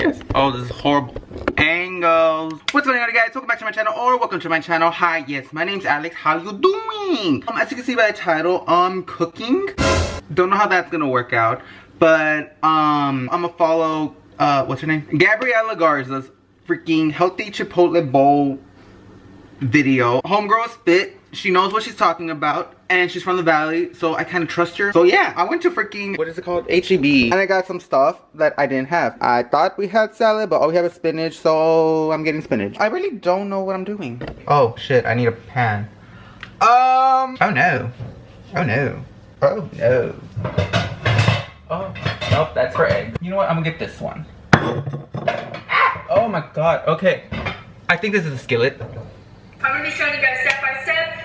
Yes. Oh, this is horrible angles. What's going on, guys? Welcome back to my channel, or welcome to my channel. Hi, yes, my name's Alex. How you doing? As you can see by the title, I'm cooking. Don't know how that's gonna work out, but I'm gonna follow what's her name? Gabriella Garza'S freaking healthy Chipotle bowl video. Homegirl is fit. She knows what she's talking about, and she's from the valley, so I kind of trust her. So yeah, I went to freaking, what is it called? HEB. And I got some stuff that I didn't have. I thought we had salad, but all we have is spinach, so I'm getting spinach. I really don't know what I'm doing. Oh shit, I need a pan. Oh no. Oh no. Oh no. Oh, nope, that's for eggs. You know what, I'm gonna get this one. Ah! Oh my god, okay. I think this is a skillet. I'm gonna be showing you guys step by step.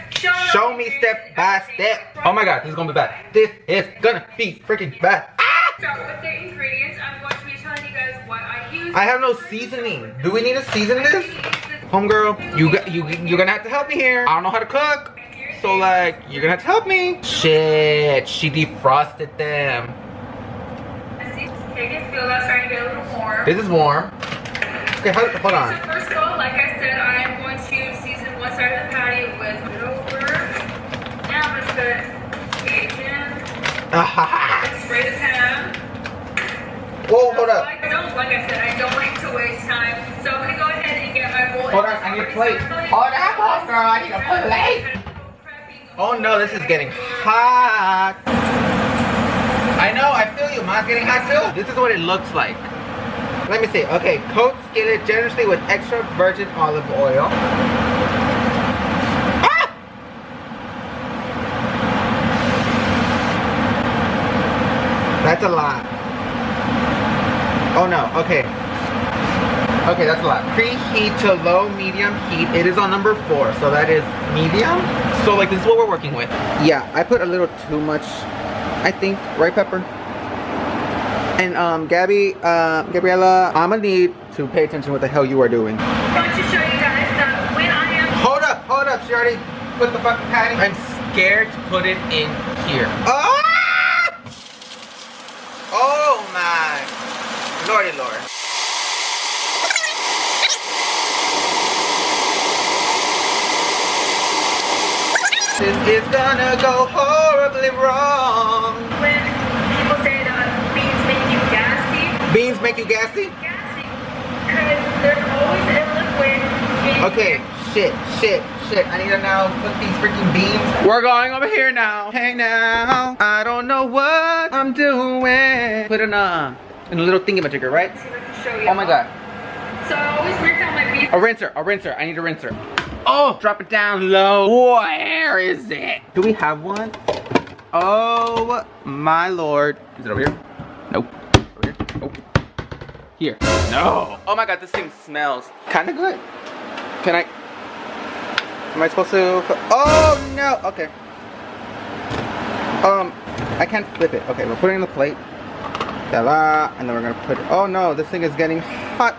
Show me step by step. Oh my god, this is gonna be bad. This is gonna be freaking bad. Ah! Start with the ingredients. I'm going to be telling you guys what I use. I have no seasoning. Do we need to season this? Homegirl, you're gonna have to help me here. I don't know how to cook. So like, you're gonna have to help me. Shit, she defrosted them. Okay, get feel that's starting to get a little warm. This is warm. Okay, hold on. So first of all, like I said, I am going to season one side of the patty with over. Now I'm just gonna Cajun. Spray the pan. Whoa, hold up. Like I said, I don't like to waste time. So I'm gonna go ahead and get my bowl. Hold on, I need a plate. Hold on, girl, I need a plate. Oh no, this is getting hot. I know, I feel you. Mine's getting hot too. This is what it looks like. Let me see. Okay, coat skillet generously with extra virgin olive oil. Ah! That's a lot. Oh no, okay. Okay, that's a lot. Preheat to low medium heat. It is on number 4, so that is medium. So like, this is what we're working with. Yeah, I put a little too much, I think, right, Pepper? And Gabriella, I'm gonna need to pay attention to what the hell you are doing. I'm going to show you guys that when I am. Hold up, she already put the fucking patty. I'm scared to put it in here. Ah! Oh my lordy lord. This is gonna go horribly wrong. When people say that beans make you gassy. Beans make you gassy? Gassy. Because there's always a liquid in Okay, shit. I need to now put these freaking beans. We're going over here now. Hey now, I don't know what I'm doing. Put in a little thingamajigger, right? See if I can show you. Oh my god. So I always rinse out my beans. A rinser. I need a rinser. Oh, drop it down low. Where is it? Do we have one? Oh my lord. Is it over here? Nope. Over here? Nope. Here. No. Oh my god, this thing smells kind of good. Am I supposed to? Oh no. Okay. I can't flip it. Okay, we're putting it in the plate. Ta-da. And then we're gonna put it. Oh no, this thing is getting hot.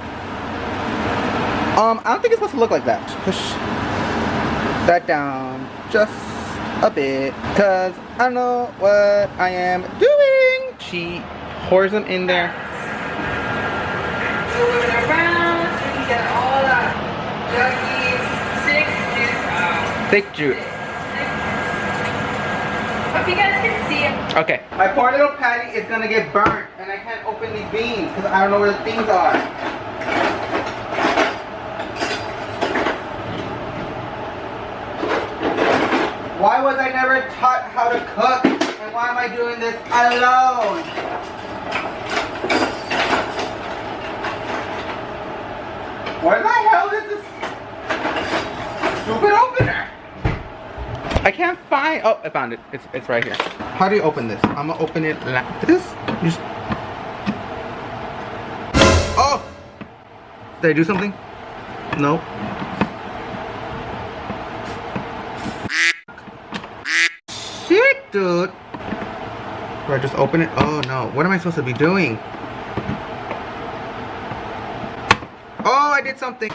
I don't think it's supposed to look like that. Just push that down just a bit, because I don't know what I am doing. She pours them in there. Move it around so you can get all that juice, Thick juice. Hope you guys can see it. Okay. My poor little patty is gonna get burnt, and I can't open these beans because I don't know where the beans are. Why was I never taught how to cook? And why am I doing this alone? Where the hell is this stupid opener? I can't find. Oh, I found it. It's right here. How do you open this? I'm gonna open it like this. Just. Oh! Did I do something? No. Shit, dude. Do I just open it? Oh no. What am I supposed to be doing? Oh, I did something.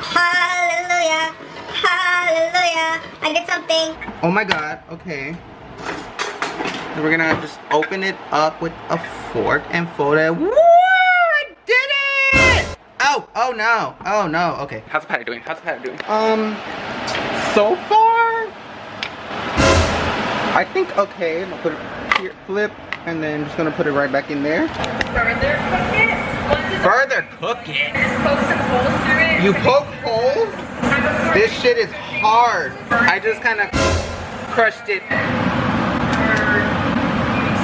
Hallelujah. Hallelujah. I did something. Oh my god. Okay. And we're gonna just open it up with a fork and fold it. Woo! Oh no. Oh no. Okay. How's the patty doing? How's the patty doing? So far, I think okay. I'm gonna put it here, flip, and then just gonna put it right back in there. Further cook it. Further cook it. Just poke some holes through it. You poke holes? This shit is hard. I just kind of crushed it.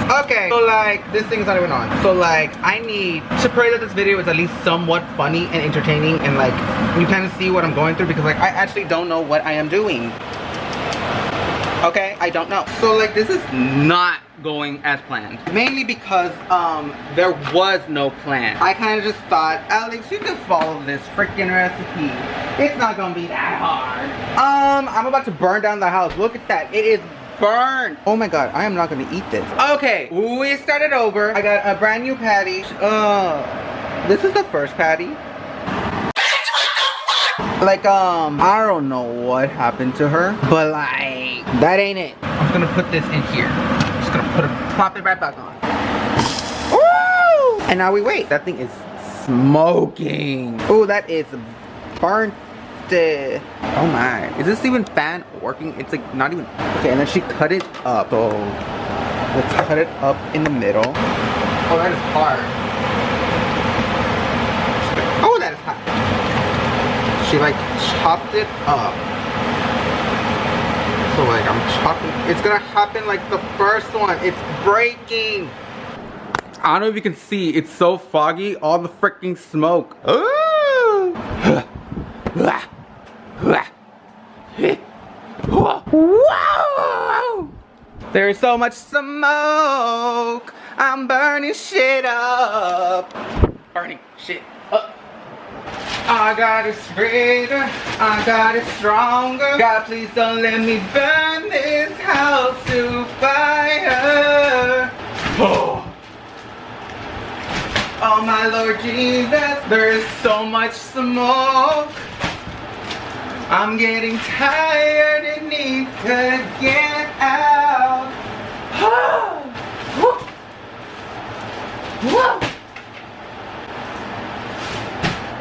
Okay, so like, this thing's not even on. So like, I need to pray that this video is at least somewhat funny and entertaining, and like, you kind of see what I'm going through, because like, I actually don't know what I am doing. Okay, I don't know. So like, this is not going as planned. Mainly because there was no plan. I kind of just thought, Alex, you can follow this freaking recipe. It's not gonna be that hard. I'm about to burn down the house. Look at that. It is burned. Oh my god, I am not gonna eat this. Okay, we started over. I got a brand new patty. This is the first patty. Like, I don't know what happened to her, but like, that ain't it. I'm gonna put this in here. Just gonna plop it right back on. Woo! And now we wait. That thing is smoking. Oh, that is burnt. Oh my, is this even fan working? It's like not even. Okay, and then she cut it up. So let's cut it up in the middle. Oh, that is hard. Oh, that is hot. She like chopped it up. So like, I'm chopping. It's gonna happen like the first one. It's breaking. I don't know if you can see. It's so foggy. All the freaking smoke. Ooh. Wow! There's so much smoke. I'm burning shit up. Burning shit up. I got it greater. I got it stronger. God, please don't let me burn this house to fire. Oh my Lord Jesus, there is so much smoke. I'm getting tired and need to get out.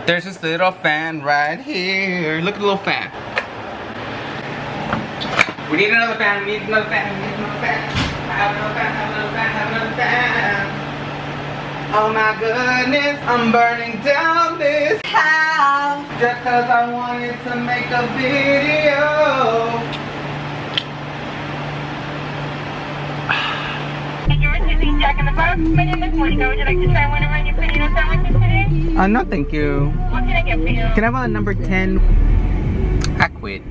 There's this little fan right here. Look at the little fan. We need another fan. We need another fan. We need another fan. Have another fan. Have another fan. Have another fan. Oh my goodness, I'm burning down this house just cause I wanted to make a video. You're receiving Jack in the Box. My name is Monica. Would you like to try one of our new panino sandwiches today? No, thank you. What can I get for you? Can I have a number 10? I quit.